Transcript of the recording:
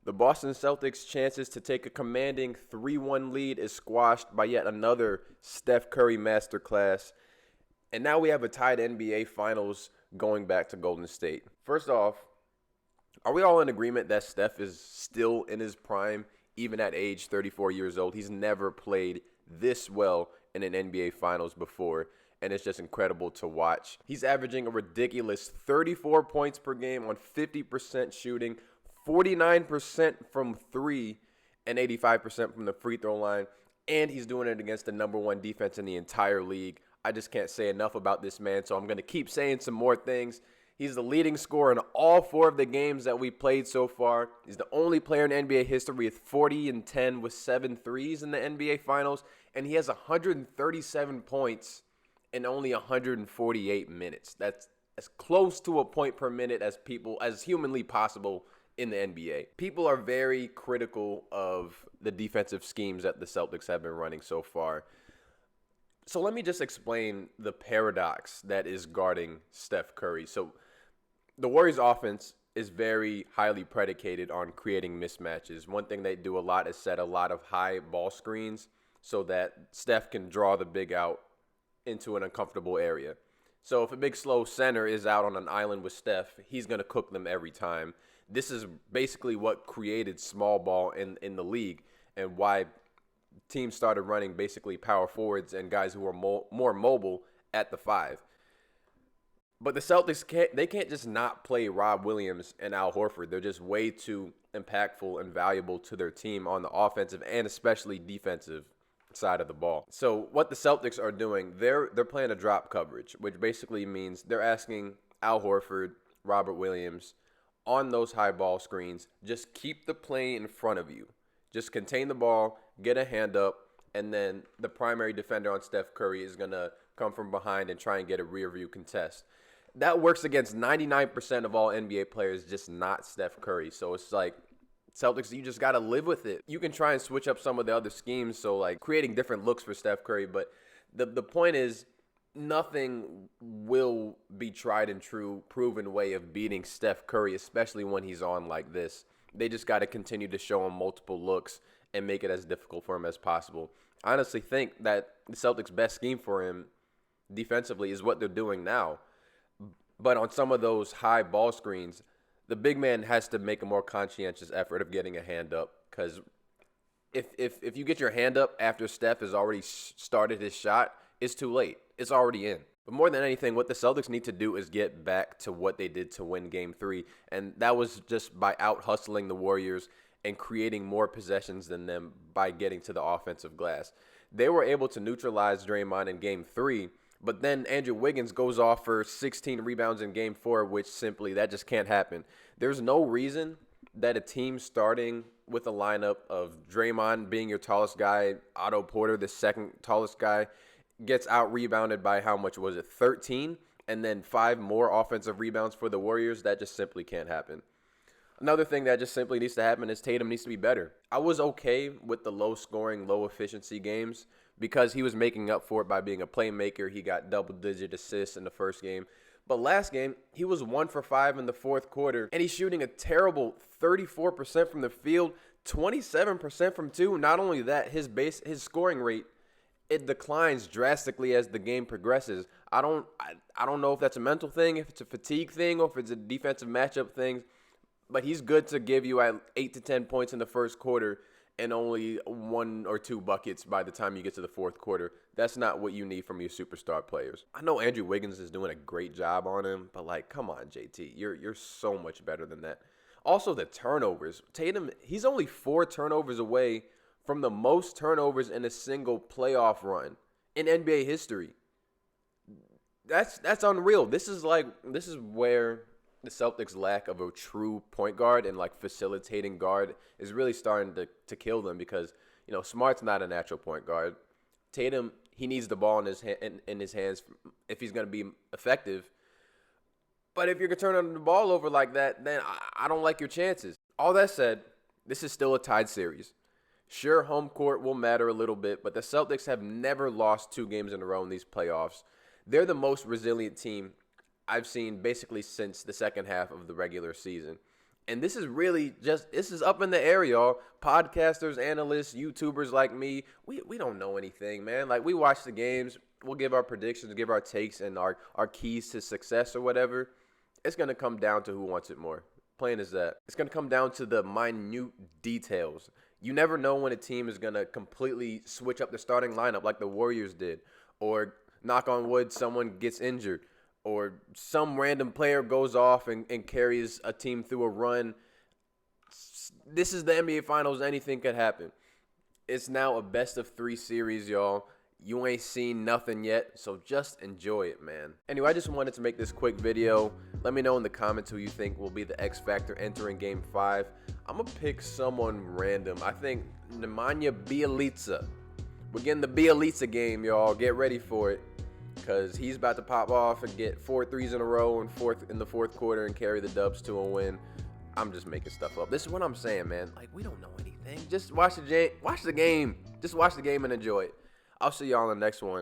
The Boston Celtics' chances to take a commanding 3-1 lead is squashed by yet another Steph Curry masterclass. And now we have a tied NBA Finals going back to Golden State. First off, are we all in agreement that Steph is still in his prime, even at age 34 years old? He's never played this well in an NBA Finals before, and it's just incredible to watch. He's averaging a ridiculous 34 points per game on 50% shooting, 49% from three, and 85% from the free throw line, and he's doing it against the number one defense in the entire league. I just can't say enough about this man, so I'm going to keep saying some more things. He's the leading scorer in all 4 of the games that we played so far. He's the only player in NBA history with 40-10 with 7 threes in the NBA Finals, and he has 137 points in only 148 minutes. That's as close to a point per minute as humanly possible in the NBA. People are very critical of the defensive schemes that the Celtics have been running so far. So let me just explain the paradox that is guarding Steph Curry. So the Warriors' offense is very highly predicated on creating mismatches. One thing they do a lot is set a lot of high ball screens so that Steph can draw the big out into an uncomfortable area. So if a big slow center is out on an island with Steph, he's going to cook them every time. This is basically what created small ball in the league and why teams started running basically power forwards and guys who are more mobile at the 5. But the Celtics can't just not play Rob Williams and Al Horford. They're just way too impactful and valuable to their team on the offensive and especially defensive side of the ball. So what the Celtics are doing, they're playing a drop coverage, which basically means they're asking Al Horford, Robert Williams on those high ball screens, just keep the play in front of you. Just contain the ball, get a hand up, and then the primary defender on Steph Curry is going to come from behind and try and get a rear view contest. That works against 99% of all NBA players, just not Steph Curry. So it's like, Celtics, you just got to live with it. You can try and switch up some of the other schemes, so like creating different looks for Steph Curry, but the point is nothing will be tried and true, proven way of beating Steph Curry, especially when he's on like this. They just got to continue to show him multiple looks and make it as difficult for him as possible. I honestly think that the Celtics' best scheme for him defensively is what they're doing now. But on some of those high ball screens, the big man has to make a more conscientious effort of getting a hand up, because if you get your hand up after Steph has already started his shot, it's too late. It's already in. But more than anything, what the Celtics need to do is get back to what they did to win Game 3, and that was just by out-hustling the Warriors and creating more possessions than them by getting to the offensive glass. They were able to neutralize Draymond in Game 3, but then Andrew Wiggins goes off for 16 rebounds in Game 4, which simply, that just can't happen. There's no reason that a team starting with a lineup of Draymond being your tallest guy, Otto Porter, the second tallest guy, gets out-rebounded by how much was it, 13? And then 5 more offensive rebounds for the Warriors. That just simply can't happen. Another thing that just simply needs to happen is Tatum needs to be better. I was okay with the low-scoring, low-efficiency games because he was making up for it by being a playmaker. He got double-digit assists in the first game. But last game, he was 1 for 5 in the fourth quarter, and he's shooting a terrible 34% from the field, 27% from 2. Not only that, his scoring rate, it declines drastically as the game progresses. I don't know if that's a mental thing, if it's a fatigue thing, or if it's a defensive matchup thing. But he's good to give you 8 to 10 points in the first quarter and only 1 or 2 buckets by the time you get to the fourth quarter. That's not what you need from your superstar players. I know Andrew Wiggins is doing a great job on him, but like, come on, JT, you're so much better than that. Also, the turnovers. Tatum, he's only 4 turnovers away from the most turnovers in a single playoff run in NBA history. That's unreal. This is where the Celtics' lack of a true point guard and like facilitating guard is really starting to kill them, because Smart's not a natural point guard. Tatum, he needs the ball in his hands if he's going to be effective. But if you're turning the ball over like that, then I don't like your chances. All that said, this is still a tied series. Sure, home court will matter a little bit, but the Celtics have never lost 2 games in a row in these playoffs. They're the most resilient team I've seen basically since the second half of the regular season. And this is really this is up in the air, y'all. Podcasters, analysts, YouTubers like me, we don't know anything, man. Like, we watch the games, we'll give our predictions, give our takes and our keys to success or whatever. It's going to come down to who wants it more. Plain as that. It's going to come down to the minute details. You never know when a team is going to completely switch up the starting lineup like the Warriors did, or knock on wood, someone gets injured, or some random player goes off and carries a team through a run. This is the NBA Finals. Anything could happen. It's now a best-of-3 series, y'all. You ain't seen nothing yet, so just enjoy it, man. Anyway, I just wanted to make this quick video. Let me know in the comments who you think will be the X Factor entering Game 5. I'm going to pick someone random. I think Nemanja Bjelica. We're getting the Bjelica game, y'all. Get ready for it, because he's about to pop off and get 4 threes in a row in the fourth quarter and carry the Dubs to a win. I'm just making stuff up. This is what I'm saying, man. Like, we don't know anything. Just watch the game. Just watch the game and enjoy it. I'll see y'all in the next one.